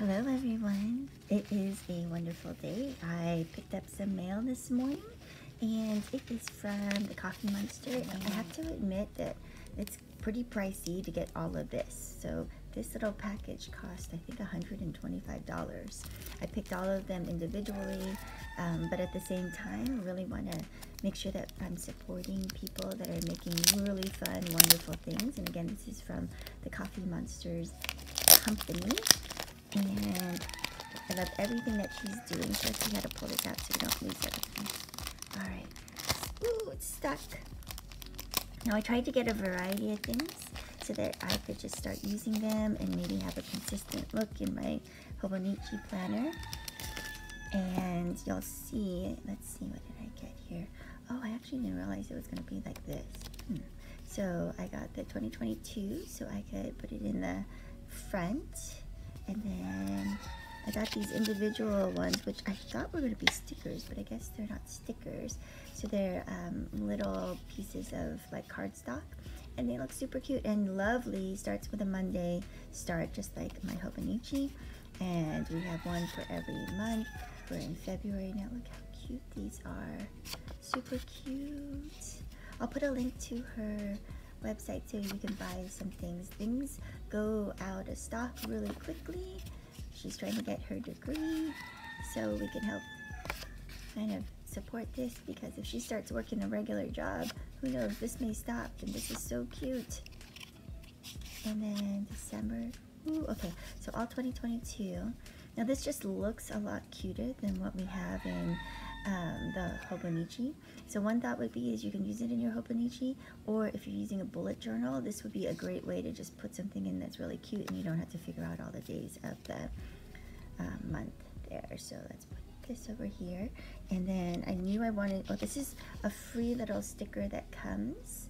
Hello everyone, it is a wonderful day. I picked up some mail this morning and it is from the Coffee Monster, and I have to admit that it's pretty pricey to get all of this. So this little package cost I think $125. I picked all of them individually, but at the same time I really want to make sure that I'm supporting people that are making really fun, wonderful things. And again, this is from the Coffee Monsters company. And I love everything that she's doing. So let's see how to pull this out so we don't lose everything. Alright. Ooh, it's stuck. Now I tried to get a variety of things so that I could just start using them and maybe have a consistent look in my Hobonichi planner. And you'll see, let's see, what did I get here? Oh, I actually didn't realize it was going to be like this. So I got the 2022 so I could put it in the front. And then I got these individual ones, which I thought were going to be stickers, but I guess they're not stickers. So they're little pieces of like cardstock, and they look super cute and lovely. Starts with a Monday start, just like my Hobonichi. And we have one for every month. We're in February now. Look how cute these are. Super cute. I'll put a link to her website so you can buy some things. Things go out of stock really quickly. She's trying to get her degree so we can help kind of support this, because if she starts working a regular job, who knows, this may stop. And this is so cute. And then December. Ooh, okay, so all 2022. Now this just looks a lot cuter than what we have in the Hobonichi. So one thought would be is you can use it in your Hobonichi, or if you're using a bullet journal, this would be a great way to just put something in that's really cute and you don't have to figure out all the days of the month there. So let's put this over here. And then I knew I wanted, oh, this is a free little sticker that comes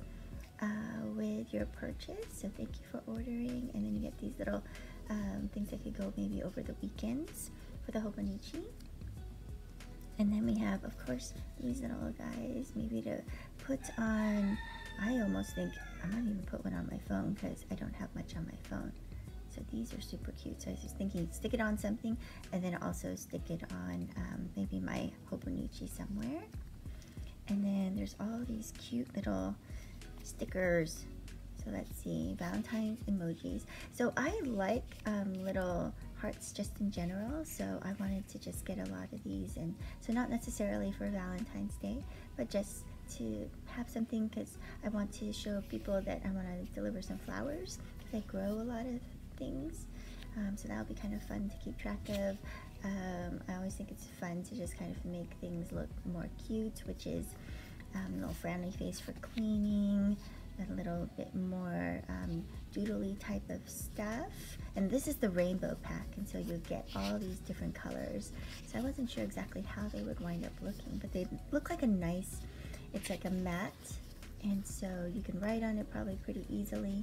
with your purchase. So thank you for ordering. And then you get these little things that could go maybe over the weekends for the Hobonichi. And then we have, of course, these little guys, maybe to put on. I almost think I might even put one on my phone because I don't have much on my phone. So these are super cute. So I was just thinking, stick it on something, and then also stick it on maybe my Hobonichi somewhere. And then there's all these cute little stickers. So let's see, Valentine's emojis. So I like little hearts just in general, so I wanted to just get a lot of these, and so not necessarily for Valentine's Day, but just to have something, because I want to show people that I want to deliver some flowers, because I grow a lot of things. So that'll be kind of fun to keep track of. I always think it's fun to just kind of make things look more cute, which is a little frowny face for cleaning, a little bit more doodly type of stuff. And this is the rainbow pack, and so you'll get all these different colors. So I wasn't sure exactly how they would wind up looking, but they look like a nice, it's like a matte, and so you can write on it probably pretty easily.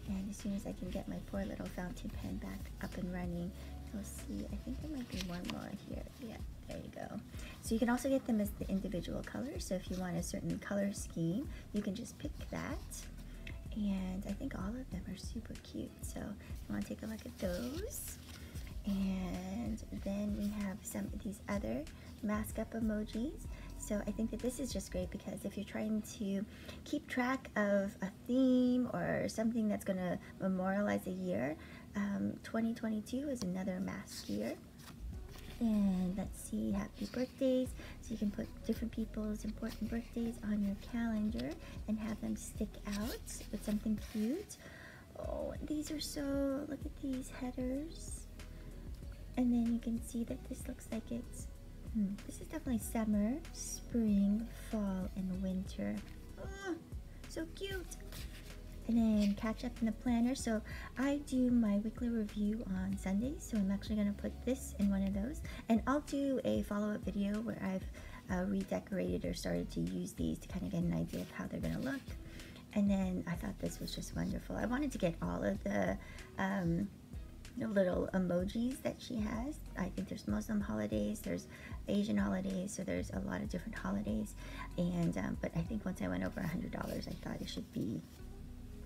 And as soon as I can get my poor little fountain pen back up and running, you'll see, I think there might be one more here. Yeah, there you go. So you can also get them as the individual colors. So if you want a certain color scheme, you can just pick that. And I think all of them are super cute. So you want to take a look at those. And then we have some of these other mask up emojis. So I think that this is just great because if you're trying to keep track of a theme or something that's going to memorialize a year, 2022 is another mask year. And let's see, happy birthdays. So you can put different people's important birthdays on your calendar and have them stick out with something cute. Oh, these are so, look at these headers. And then you can see that this looks like it's, this is definitely summer, spring, fall, and winter. Oh, so cute. And then catch up in the planner. So I do my weekly review on Sundays, so I'm actually going to put this in one of those. And I'll do a follow-up video where I've redecorated or started to use these to kind of get an idea of how they're going to look. And then I thought this was just wonderful. I wanted to get all of the little emojis that she has. I think there's Muslim holidays, there's Asian holidays, so there's a lot of different holidays. And but I think once I went over $100, I thought it should be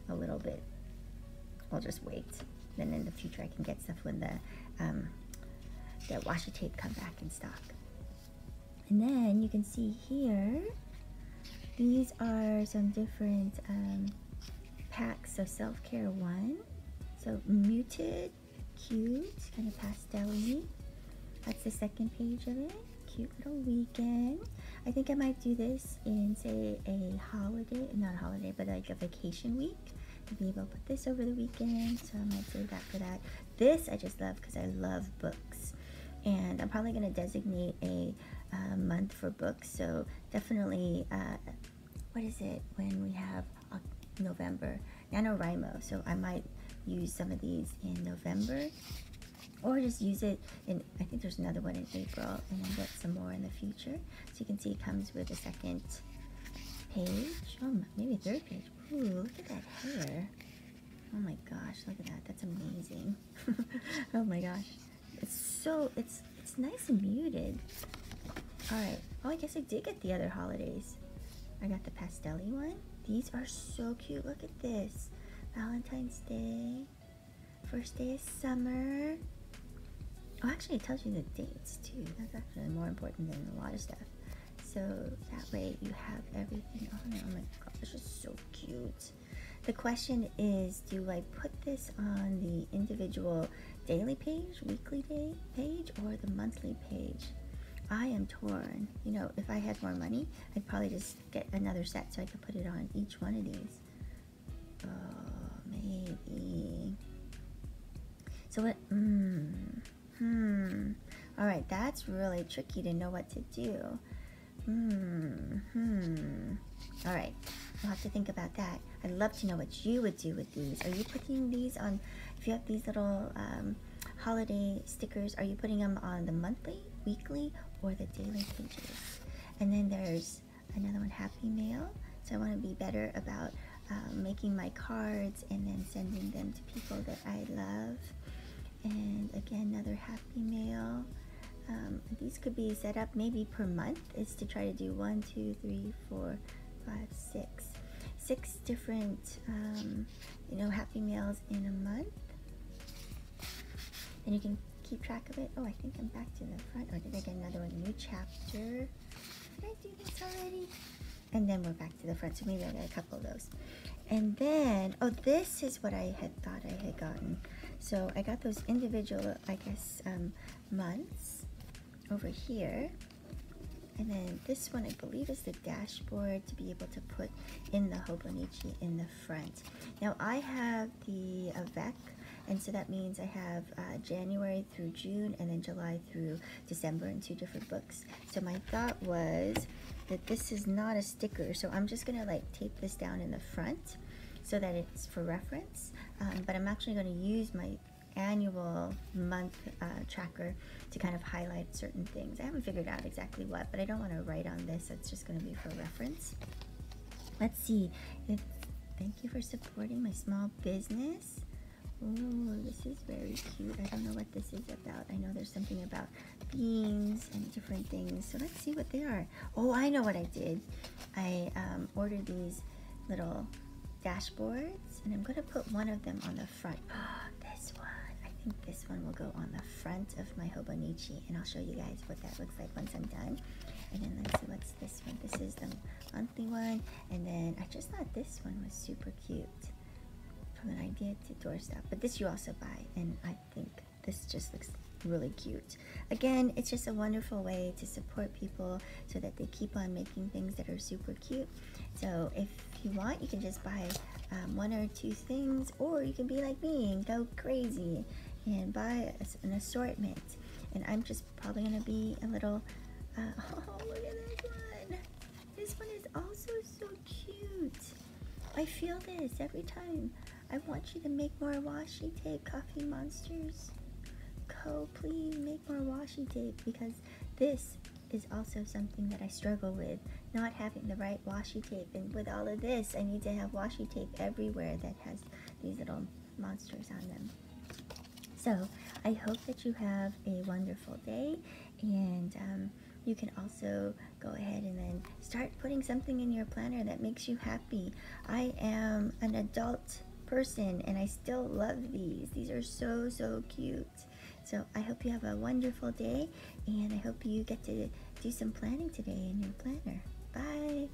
a little bit, I'll just wait. then in the future I can get stuff when the washi tape come back in stock. And then you can see here, these are some different packs. So self-care one, so muted, cute, kind of pastel-y. That's the second page of it. Cute little weekend. I think I might do this in, say, a holiday, not a holiday, but like a vacation week, to be able to put this over the weekend. So I might save that for that. This I just love because I love books, and I'm probably going to designate a month for books. So definitely, what is it when we have November? NaNoWriMo. So I might use some of these in November, or just use it in, I think there's another one in April, and then get some more in the future. So you can see it comes with a second page. Oh, maybe a third page. Ooh, look at that hair. Oh my gosh, look at that. That's amazing. Oh my gosh. It's so, it's nice and muted. Alright. Oh, I guess I did get the other holidays. I got the pastel-y one. These are so cute. Look at this. Valentine's Day. First day of summer. Oh, actually it tells you the dates too. That's actually more important than a lot of stuff. So that way you have everything on it. Oh my gosh, it's just so cute. The question is, do I put this on the individual daily page, weekly day page, or the monthly page? I am torn. You know, if I had more money, I'd probably just get another set so I could put it on each one of these. Oh, maybe. So what, all right, that's really tricky to know what to do. All right, we'll have to think about that. I'd love to know what you would do with these. Are you putting these on, if you have these little holiday stickers, are you putting them on the monthly, weekly, or the daily pages? And then there's another one, Happy Mail. So I want to be better about making my cards and then sending them to people that I love. And again, another Happy Mail. These could be set up maybe per month, is to try to do 1, 2, 3, 4, 5, 6 different you know, Happy Mails in a month. And you can keep track of it. Oh, I think I'm back to the front. Or did I get another one? New chapter. Did I do this already? And then we're back to the front. So maybe I got a couple of those. And then, oh, this is what I had thought I had gotten. So I got those individual, I guess, months over here. And then this one, I believe, is the dashboard to be able to put in the Hobonichi in the front. Now, I have the Avec, and so that means I have January through June and then July through December in 2 different books. So my thought was that this is not a sticker, so I'm just gonna like tape this down in the front so that it's for reference, but I'm actually going to use my annual month tracker to kind of highlight certain things. I haven't figured out exactly what, but I don't want to write on this. It's just going to be for reference. Let's see. Thank you for supporting my small business. Oh, this is very cute. I don't know what this is about. I know there's something about beans and different things. So let's see what they are. Oh, I know what I did. I ordered these little dashboards, and I'm going to put one of them on the front. This one. I think this one will go on the front of my Hobonichi, and I'll show you guys what that looks like once I'm done. And then let's see, what's this one? This is the monthly one, and then I just thought this one was super cute. From an idea to Doorstep, but this you also buy, and I think this just looks really cute. Again, it's just a wonderful way to support people so that they keep on making things that are super cute. So if you want, you can just buy 1 or 2 things, or you can be like me and go crazy and buy an assortment. And I'm just probably gonna be a little oh, look at this one. This one is also so cute. I feel this every time. I want you to make more washi tape, Coffee Monsters. Please make more washi tape, because this is also something that I struggle with, not having the right washi tape. And with all of this, I need to have washi tape everywhere that has these little monsters on them. So I hope that you have a wonderful day, and you can also go ahead and then start putting something in your planner that makes you happy. I am an adult person, and I still love these. These are so, so cute. So I hope you have a wonderful day, and I hope you get to do some planning today in your planner. Bye.